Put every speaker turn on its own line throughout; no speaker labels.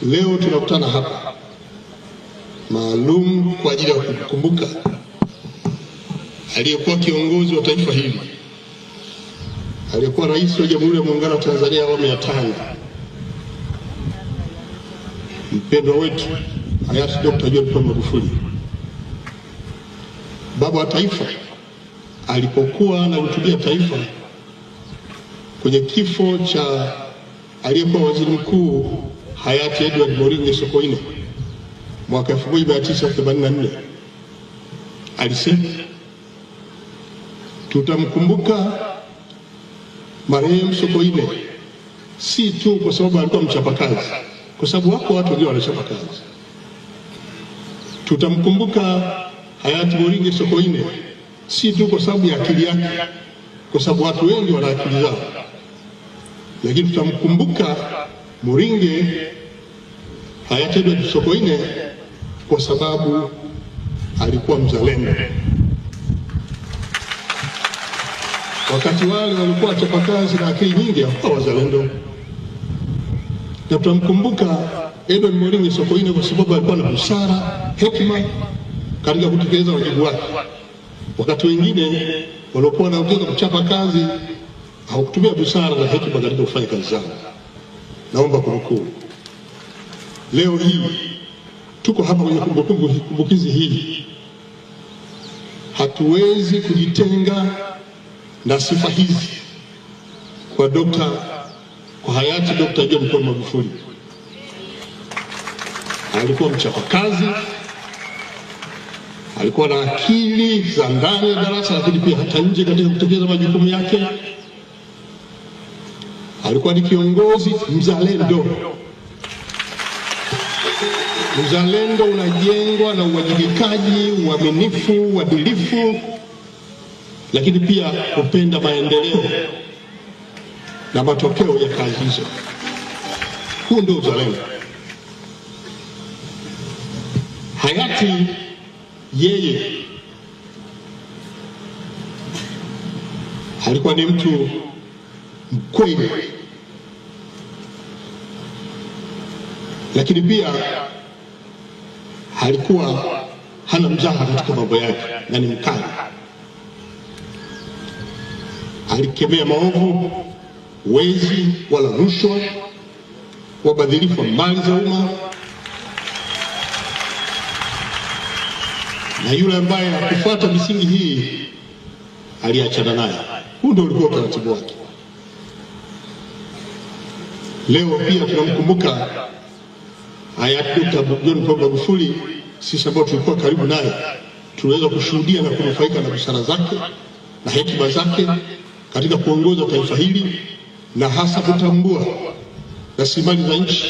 Leo tunakutana hapa maalum kwa ajili ya kukumbuka aliyekuwa kiongozi wa taifa hili, aliyekuwa rais wa Jamhuri ya Muungano wa Tanzania awamu ya 5, mpendwa wetu hayati Dr. John Pombe Magufuli. Baba wa taifa alipokuwa anahutubia taifa kwenye kifo cha aliyekuwa waziri mkuu hayati Edward Moringe Sokoine mwaka 1984, alisema tutamkumbuka marehemu Sokoine si tu kwa sababu alikuwa mchapakazi, kwa sababu wako watu wengine wanachapa kazi. Tutamkumbuka hayati Moringe Sokoine si tu kwa sababu ya akili yake, kwa sababu watu wengi wana akili zao, lakini tutamkumbuka Moringe hayati Edward Sokoine kwa sababu alikuwa mzalendo. Wakati wale walikuwa wachapakazi na akili nyingi, hawakuwa wazalendo. Na tutamkumbuka Edward Moringe Sokoine kwa sababu alikuwa na busara, hekima katika kutekeleza wajibu wake. Wakati wengine waliokuwa wanaotaka kuchapa kazi hawakutumia busara na hekima katika kufanya kazi zao. Naomba kunukuu, leo hii tuko hapa kwenye kumbukizi hii. Hatuwezi kujitenga na sifa hizi kwa hayati Dr. John Pombe Magufuli. Alikuwa mchapakazi, alikuwa na akili za ndani ya darasa, lakini pia hata nje katika kutekeleza majukumu yake. Alikuwa ni kiongozi mzalendo. Uzalendo unajengwa na uwajibikaji, uaminifu, uadilifu, lakini pia kupenda maendeleo na matokeo ya kazi hizo. Huu ndio uzalendo. Hayati yeye alikuwa ni mtu mkweli, lakini pia alikuwa hana mzaha katika mambo yake na ni mkali. Alikemea maovu, wezi wala rushwa, wabadhirifu wa mali za umma, na yule ambaye hakufuata misingi hii aliachana naye. Huu ndio ulikuwa utaratibu wake. Leo pia tunamkumbuka hayati Dr. John Pombe Magufuli. Sisi ambao tulikuwa karibu naye tunaweza kushuhudia na kunufaika na busara zake na hekima zake katika kuongoza taifa hili, na hasa kutambua rasilimali za nchi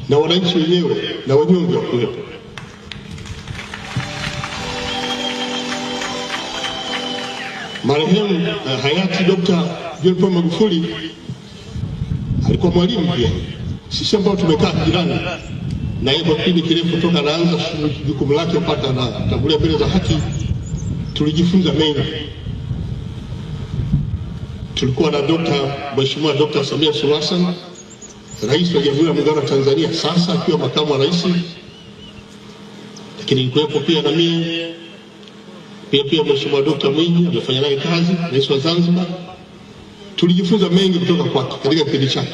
na wananchi wenyewe na wanyonge wa kuwepo. Marehemu hayati Dr. John Pombe Magufuli alikuwa mwalimu pia. Sisi ambao tumekaa jirani na yeye kwa kipindi kirefu toka anaanza jukumu lake mpaka anatangulia mbele za haki, tulijifunza mengi. Tulikuwa na Mheshimiwa Dr. Samia Suluhu Hassan, rais wa Jamhuri ya Muungano wa Tanzania sasa akiwa makamu wa rais, lakini nilikuwepo pia na mimi pia Mheshimiwa Dr. Mwinyi alifanya naye kazi, rais wa Zanzibar. Tulijifunza mengi kutoka kwake katika kipindi chake,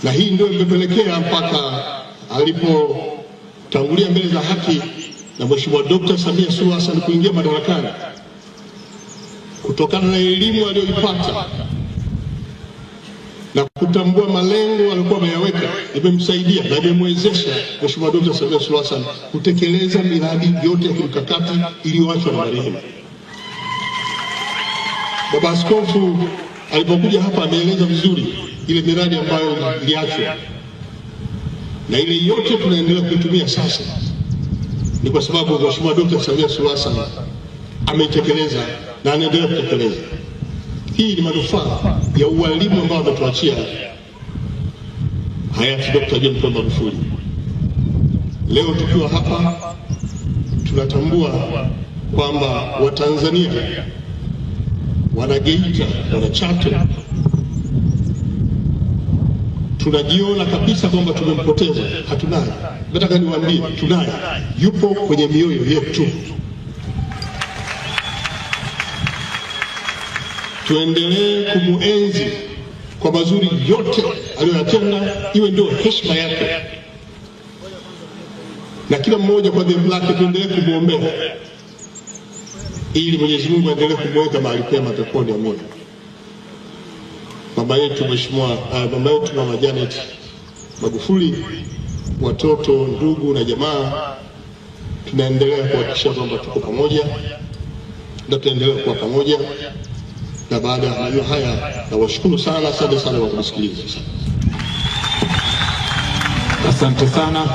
na hii ndio imepelekea mpaka alipotangulia mbele za haki na Mheshimiwa Dr. Samia Suluhu Hassan kuingia madarakani, kutokana na elimu aliyoipata na kutambua malengo alikuwa ameyaweka, imemsaidia na imemwezesha Mheshimiwa Dr. Samia Suluhu Hassan kutekeleza miradi yote ya kimkakati iliyoachwa na marehemu. Baba Askofu alipokuja hapa ameeleza vizuri ile miradi ambayo iliachwa, na ile yote tunaendelea kuitumia sasa ni kwa sababu Mheshimiwa Dr. Samia Suluhu Hassan ameitekeleza na anaendelea kutekeleza. Hii ni manufaa ya ualimu ambao ametuachia hayati Dr. John Pombe Magufuli. Leo tukiwa hapa tunatambua kwamba Watanzania, wana Geita, wana Chato, tunajiona kabisa kwamba tumempoteza. Hatunaye. Nataka niwaambie tunaye, yupo kwenye mioyo yetu. Tuendelee kumuenzi kwa mazuri yote aliyoyatenda, iwe ndio heshima yake, na kila mmoja kwa dhambi lake tuendelee kumwombea ili Mwenyezi Mungu aendelee kumweka mahali pema peponi. Amina. Baba yetu Mama Janet Magufuli, watoto, ndugu na jamaa, tunaendelea kuhakikisha kwamba tuko pamoja na tuendelee kuwa pamoja. Na baada ya maneno haya, nawashukuru sana, asante sana kwa kusikiliza.
Asante sana.